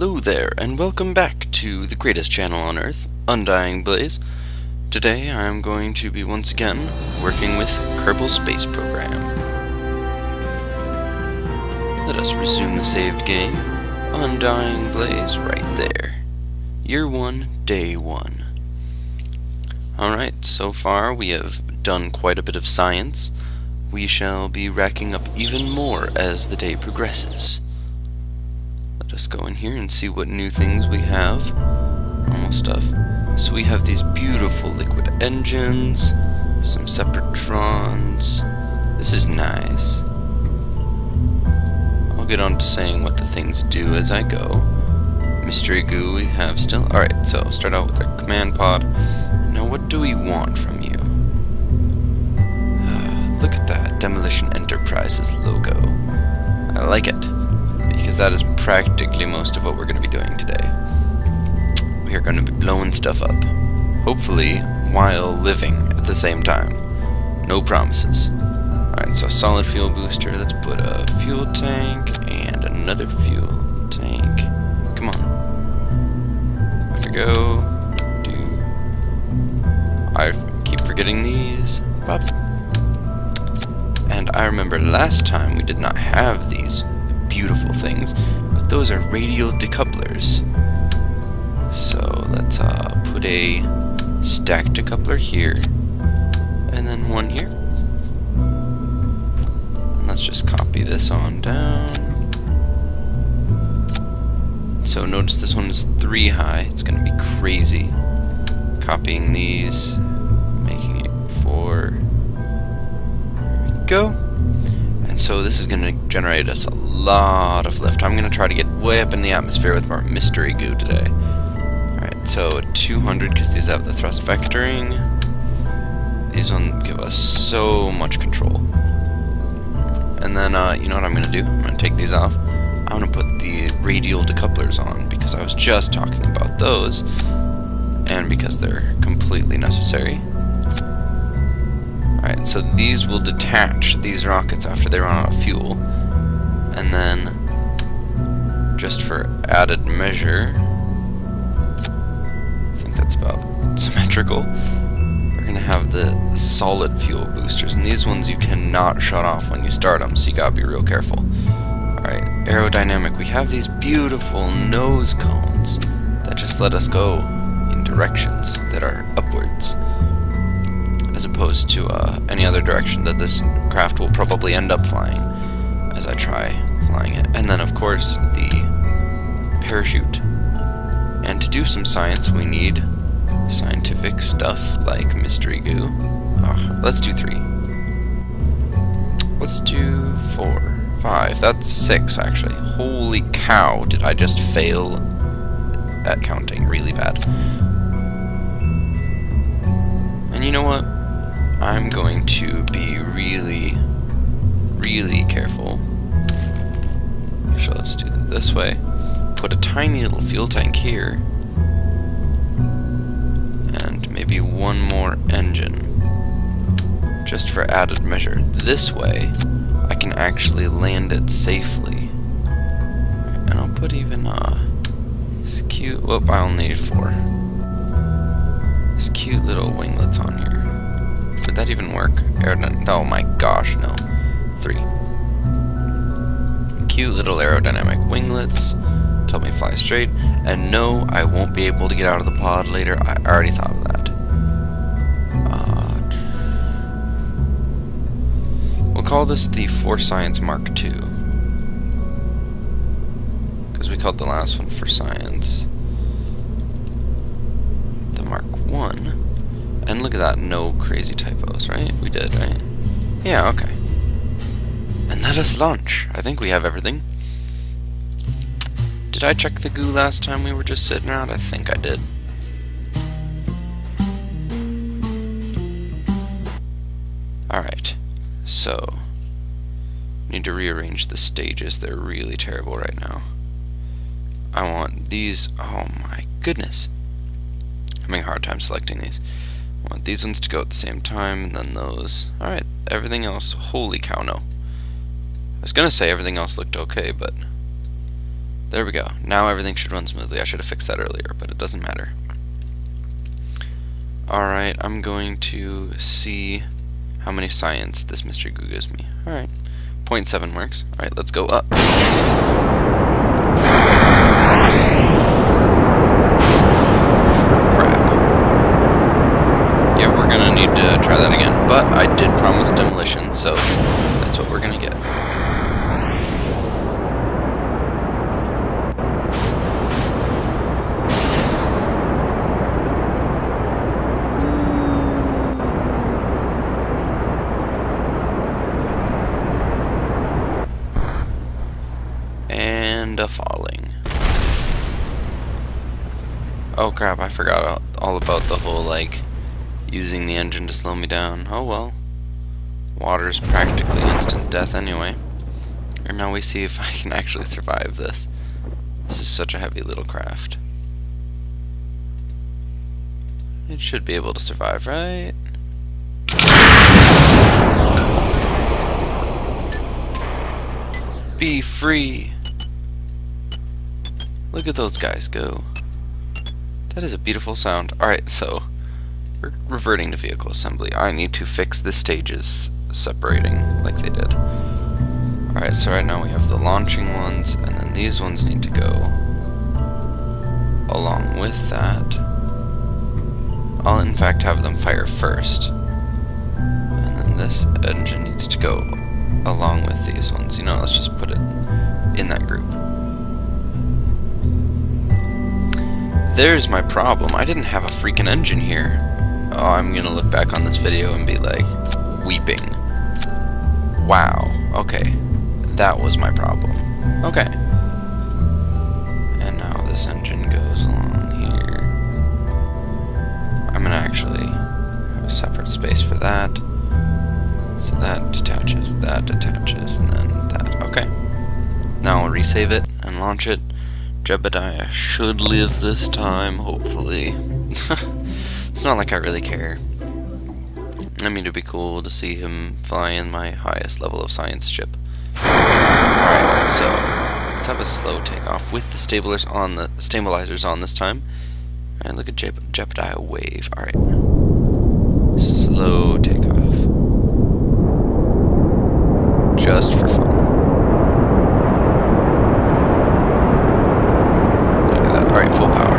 Hello there, and welcome back to the greatest channel on Earth, Undying Blaze. Today I'm going to be once again working with Kerbal Space Program. Let us resume the saved game. Undying Blaze right there. Year 1, Day 1. Alright, so far we have done quite a bit of science. We shall be racking up even more as the day progresses. Let us go in here and see what new things we have. Normal stuff. So we have these beautiful liquid engines, some separatrons. This is nice. I'll get on to saying what the things do as I go. Mystery goo we have still. Alright, so start out with our command pod. Now what do we want from you? Look at that Demolition Enterprises logo. I like it, because that is practically most of what we're going to be doing today. We are going to be blowing stuff up, hopefully while living at the same time. No promises. Alright, so solid fuel booster. Let's put a fuel tank and another fuel tank. Come on. There we go. I keep forgetting these. Pop. And I remember last time we did not have these beautiful things, but those are radial decouplers. So let's put a stack decoupler here, and then one here. And let's just copy this on down. So notice this one is 3 high. It's going to be crazy. Copying these, making it 4. There we go. And so this is going to generate us a lot of lift. I'm going to try to get way up in the atmosphere with our mystery goo today. Alright, so 200 because these have the thrust vectoring. These ones give us so much control. And then, you know what I'm going to do? I'm going to take these off. I'm going to put the radial decouplers on because I was just talking about those. And because they're completely necessary. Alright, so these will detach these rockets after they run out of fuel. And then, just for added measure, I think that's about symmetrical, we're going to have the solid fuel boosters. And these ones you cannot shut off when you start them, so you gotta be real careful. Alright, aerodynamic. We have these beautiful nose cones that just let us go in directions that are upwards, as opposed to any other direction that this craft will probably end up flying as I try flying it. And then of course the parachute. And to do some science we need scientific stuff like mystery goo. Let's do 3. Let's do 4, 5. That's 6 actually. Holy cow, did I just fail at counting really bad. And you know what? I'm going to be really, really careful. So let's do it this way. Put a tiny little fuel tank here. And maybe one more engine. Just for added measure. This way, I can actually land it safely. And I'll put even, this cute, whoop, I only need 4. These cute little winglets on here. Would that even work? Oh my gosh, no. 3. Cute little aerodynamic winglets. Tell me fly straight. And no, I won't be able to get out of the pod later. I already thought of that. We'll call this the For Science Mark II. Because we called the last one For Science the Mark I. And look at that, no crazy typos, right? We did, right? Yeah, okay. And let us launch. I think we have everything. Did I check the goo last time we were just sitting around? I think I did. Alright, so need to rearrange the stages. They're really terrible right now. I want these. Oh my goodness. I'm having a hard time selecting these. I want these ones to go at the same time, and then those. Alright, everything else. Holy cow, no. I was gonna say everything else looked okay, but There we go. Now everything should run smoothly. I should have fixed that earlier, but it doesn't matter. Alright, I'm going to see how many science this mystery goo gives me. Alright, 0.7 works. Alright, let's go up. Crap. Yeah, we're gonna need to try that again. But I did promise demolition, so that's what we're gonna get. And a falling. Oh crap, I forgot all about the whole, like, using the engine to slow me down. Oh well. Water's practically instant death anyway. And now we see if I can actually survive this. This is such a heavy little craft. It should be able to survive, right? Be free! Look at those guys go. That is a beautiful sound. Alright, so we're reverting to vehicle assembly. I need to fix the stages separating like they did. Alright, so right now we have the launching ones, and then these ones need to go along with that. I'll in fact have them fire first. And then this engine needs to go along with these ones. You know, let's just put it in that group. There's my problem. I didn't have a freaking engine here. Oh, I'm gonna look back on this video and be like, weeping. Wow. Okay. That was my problem. Okay. And now this engine goes along here. I'm gonna actually have a separate space for that. So that detaches, and then that. Okay. Now I'll resave it and launch it. Jebediah should live this time, hopefully. It's not like I really care. I mean, it'd be cool to see him fly in my highest level of science ship. Alright, so let's have a slow takeoff with the stabilizers on this time. And look at Jebediah wave. Alright. Slow takeoff. Just for fun. Alright, full power.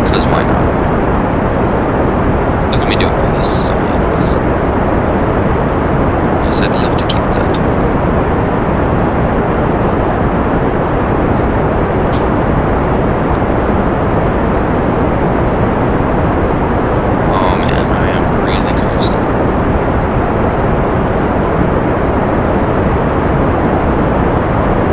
Because why not? Look at me doing all this science. Yes, I'd love to keep that. Oh man, I am really cruising.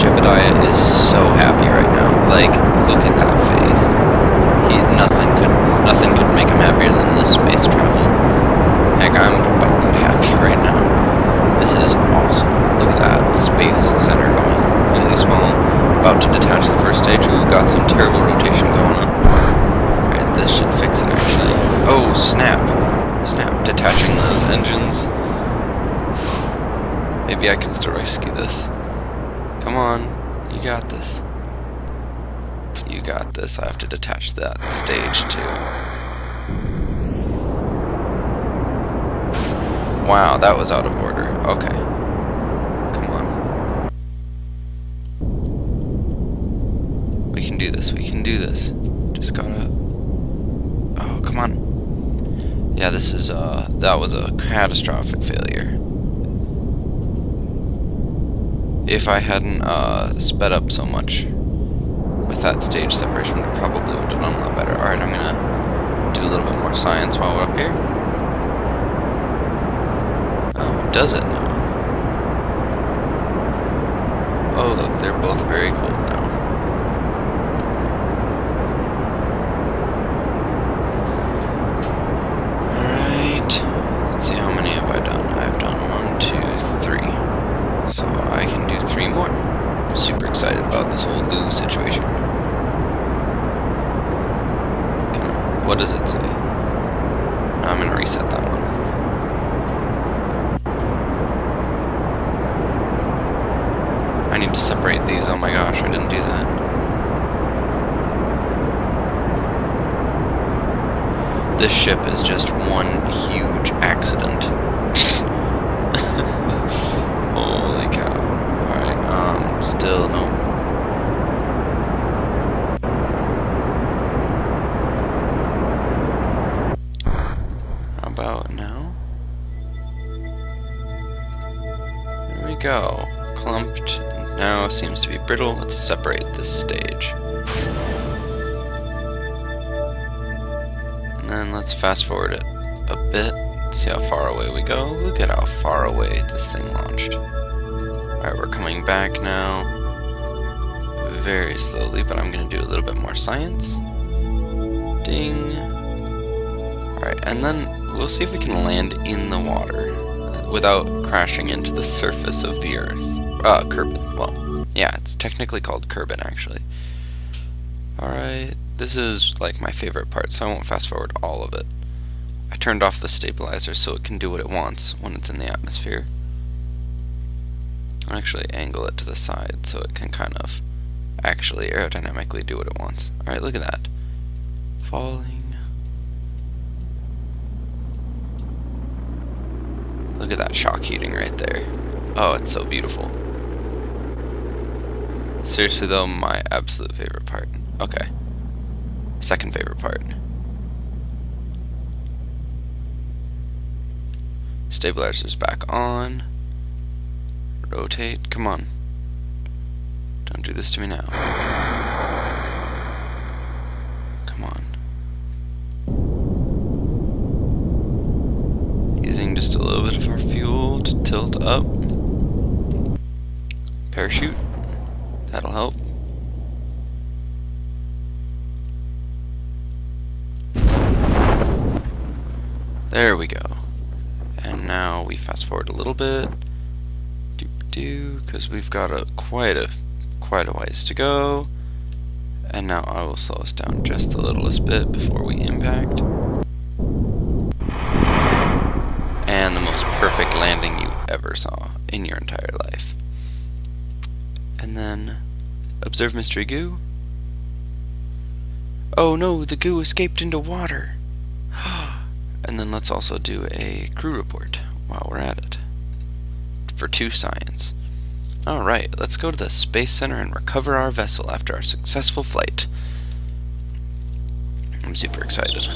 Jebediah is so happy right now. Like, look at that face. Nothing could make him happier than this space travel. Heck, I'm about that happy right now. This is awesome. Look at that space center going really small. About to detach the first stage. Ooh, got some terrible rotation going on. Alright, this should fix it actually. Oh, snap. Snap. Detaching those engines. Maybe I can still rescue this. Come on, you got this. You got this. I have to detach that stage too. Wow, that was out of order. Okay. Come on. We can do this. We can do this. Just gotta... Oh, come on. Yeah, this is, that was a catastrophic failure. If I hadn't sped up so much with that stage separation, it probably would have done a lot better. Alright, I'm gonna do a little bit more science while we're up here. Oh, does it now? Oh, look, they're both very cold now. Alright, let's see, how many have I done? I've done 1, 2, 3. So I can do 3 more. I'm super excited about this whole goo situation. What does it say? No, I'm gonna reset that one. need to separate these. Oh my gosh, I didn't do that. This ship is just one huge accident. Holy cow. Alright, still no. How about now? There we go. Clumped. Now seems to be brittle. Let's separate this stage. And then let's fast forward it a bit. See how far away we go. Look at how far away this thing launched. Alright, we're coming back now. Very slowly, but I'm going to do a little bit more science. Ding. Alright, and then we'll see if we can land in the water without crashing into the surface of the Earth. Kerbal. Well, yeah, it's technically called Kerbal, actually. Alright, this is like my favorite part, so I won't fast forward all of it. I turned off the stabilizer so it can do what it wants when it's in the atmosphere. I'll actually angle it to the side so it can kind of actually aerodynamically do what it wants. Alright, look at that. Falling. Look at that shock heating right there. Oh, it's so beautiful. Seriously though, my absolute favorite part. Okay. Second favorite part. Stabilizer's back on. Rotate. Come on. Don't do this to me now. Come on. Using just a little bit of our fuel to tilt up. Parachute. That'll help. There we go. And now we fast forward a little bit. Because we've got quite a ways to go. And now I will slow us down just the littlest bit before we impact. And the most perfect landing you ever saw in your entire life. And then observe mystery goo. Oh no, the goo escaped into water. And then let's also do a crew report while we're at it. For 2 science. Alright, let's go to the Space Center and recover our vessel after our successful flight. I'm super excited.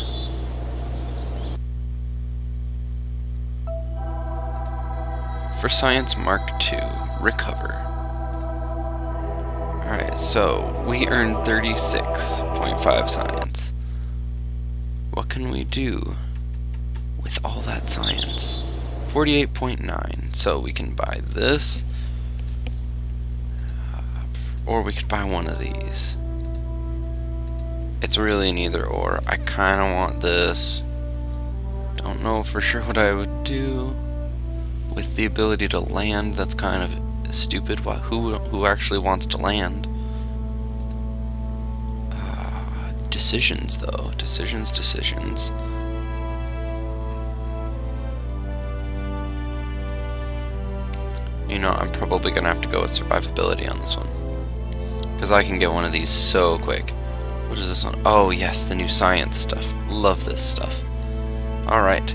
For Science Mark II, recover. Alright, so we earned 36.5 science. What can we do with all that science? 48.9, so we can buy this, or we could buy one of these. It's really an either or. I kind of want this. Don't know for sure what I would do. With the ability to land, that's kind of stupid. Who actually wants to land? Decisions, though. Decisions. You know, I'm probably gonna have to go with survivability on this one. Because I can get one of these so quick. What is this one? Oh, yes, the new science stuff. Love this stuff. Alright.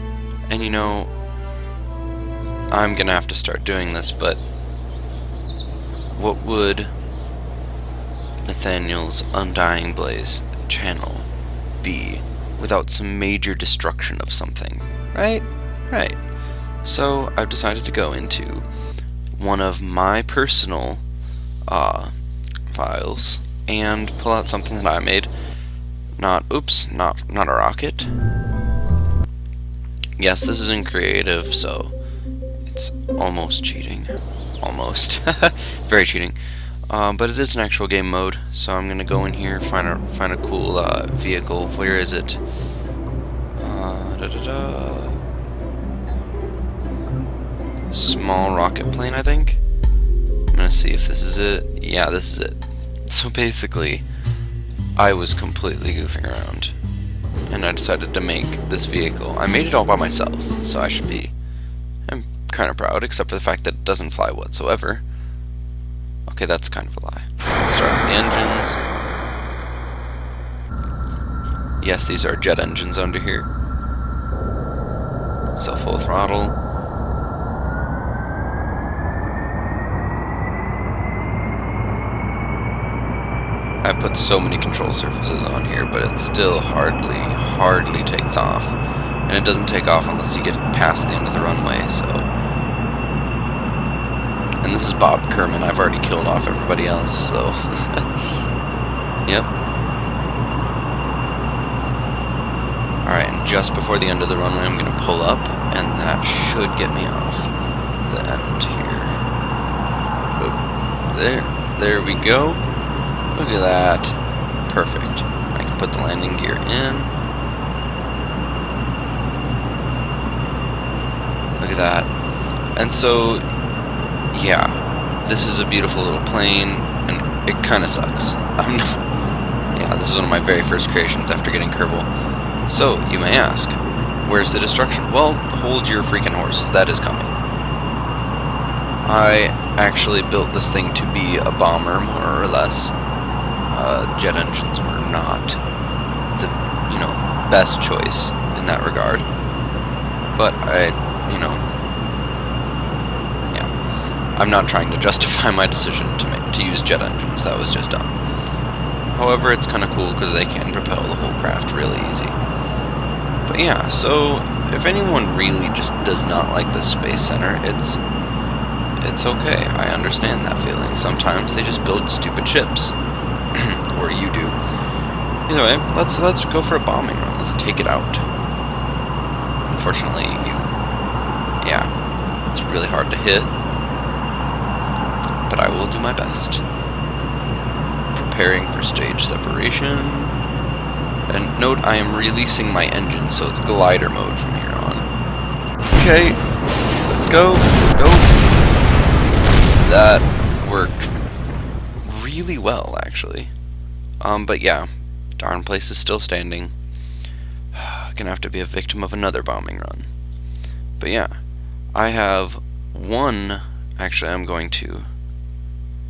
And you know, I'm gonna have to start doing this, but what would Nathaniel's Undying Blaze channel be without some major destruction of something? Right? Right. So I've decided to go into one of my personal files and pull out something that I made. Not a rocket. Yes, this is in creative, so it's almost cheating. Almost. Very cheating. But it is an actual game mode, so I'm gonna go in here, find a cool vehicle. Where is it? Small rocket plane, I think. I'm gonna see if this is it. Yeah, this is it. So basically, I was completely goofing around, and I decided to make this vehicle. I made it all by myself, so I'm kind of proud, except for the fact that it doesn't fly whatsoever. Okay, that's kind of a lie. Let's start with the engines. Yes, these are jet engines under here. So full throttle. I put so many control surfaces on here, but it still hardly takes off. And it doesn't take off unless you get past the end of the runway, so... And this is Bob Kerman. I've already killed off everybody else, so... Yep. Alright, and just before the end of the runway, I'm going to pull up, and that should get me off the end here. Oh, there we go. Look at that. Perfect. I can put the landing gear in. Look at that. And so, yeah, this is a beautiful little plane, and it kind of sucks. Yeah, this is one of my very first creations after getting Kerbal. So, you may ask, where's the destruction? Well, hold your freaking horses. That is coming. I actually built this thing to be a bomber, more or less. Jet engines were not the, best choice in that regard. But yeah. I'm not trying to justify my decision to use jet engines. That was just dumb. However, it's kind of cool because they can propel the whole craft really easy. But yeah, so if anyone really just does not like the Space Center, it's okay. I understand that feeling. Sometimes they just build stupid ships. Or you do. Either way, let's go for a bombing run. Let's take it out. Unfortunately, yeah, it's really hard to hit. But I will do my best. Preparing for stage separation. And note, I am releasing my engine, so it's glider mode from here on. Okay, let's go. Go. That worked really well, actually. But yeah, darn place is still standing. Gonna have to be a victim of another bombing run. But yeah, I have one. Actually, I'm going to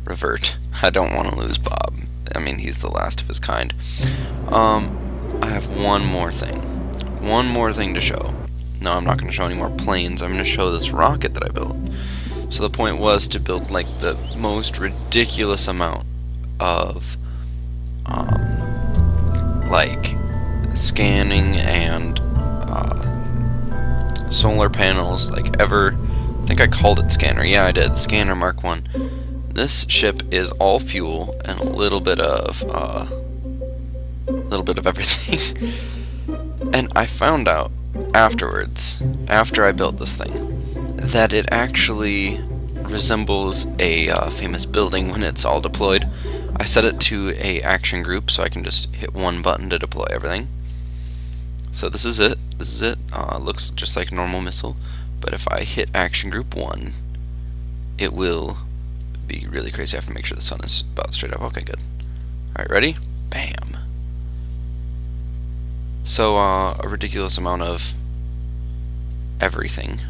revert. I don't want to lose Bob. I mean, he's the last of his kind. I have one more thing. One more thing to show. No, I'm not going to show any more planes. I'm going to show this rocket that I built. So the point was to build like the most ridiculous amount of like scanning and solar panels like ever. I think I called it scanner. Yeah, I did. Scanner Mark 1. This ship is all fuel and a little bit of everything. And I found out afterwards, after I built this thing, that it actually resembles a famous building when it's all deployed. I set it to a action group, so I can just hit one button to deploy everything. So this is it. This is it. Looks just like a normal missile, but if I hit action group 1, it will be really crazy. I have to make sure the sun is about straight up. Okay, good. Alright, ready? Bam. So, a ridiculous amount of everything.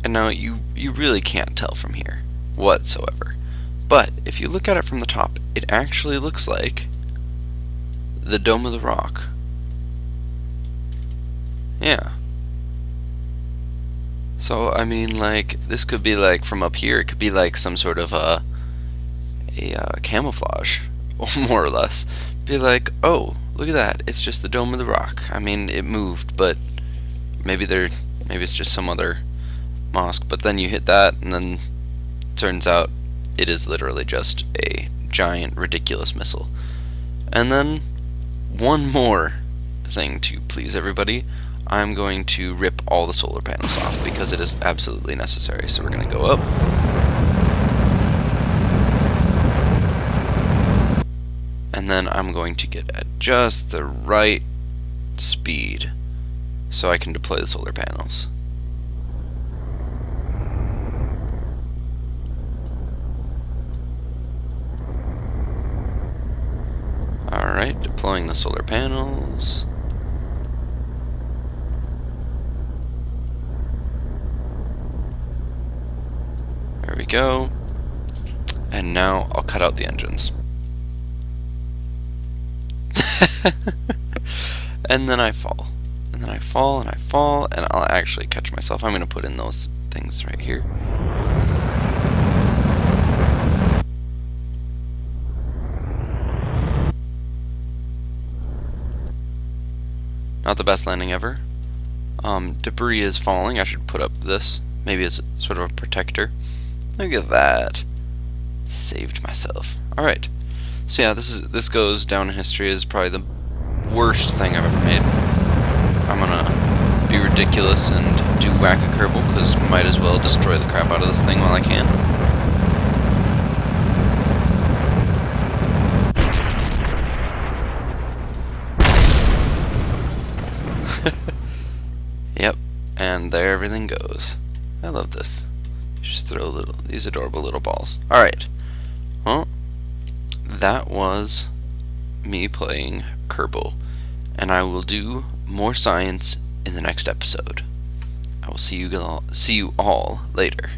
And now you really can't tell from here whatsoever. But if you look at it from the top, it actually looks like the Dome of the Rock. Yeah. So, I mean, like, this could be like, from up here, it could be like some sort of a camouflage, more or less. Be like, oh, look at that, it's just the Dome of the Rock. I mean, it moved, but maybe it's just some other mosque. But then you hit that, and then turns out it is literally just a giant, ridiculous missile. And then, one more thing to please everybody. I'm going to rip all the solar panels off because it is absolutely necessary. So we're going to go up. And then I'm going to get at just the right speed so I can deploy the solar panels. Alright, deploying the solar panels. go. And now I'll cut out the engines. And then I fall. And then I fall and I fall, and I'll actually catch myself. I'm going to put in those things right here. Not the best landing ever. Debris is falling. I should put up this. Maybe as sort of a protector. Look at that. Saved myself. Alright. So yeah, this goes down in history as probably the worst thing I've ever made. I'm gonna be ridiculous and do whack a Kerbal, because might as well destroy the crap out of this thing while I can. Yep, and there everything goes. I love this. Just throw these adorable little balls. Alright. Well, that was me playing Kerbal, and I will do more science in the next episode. I will see you all later.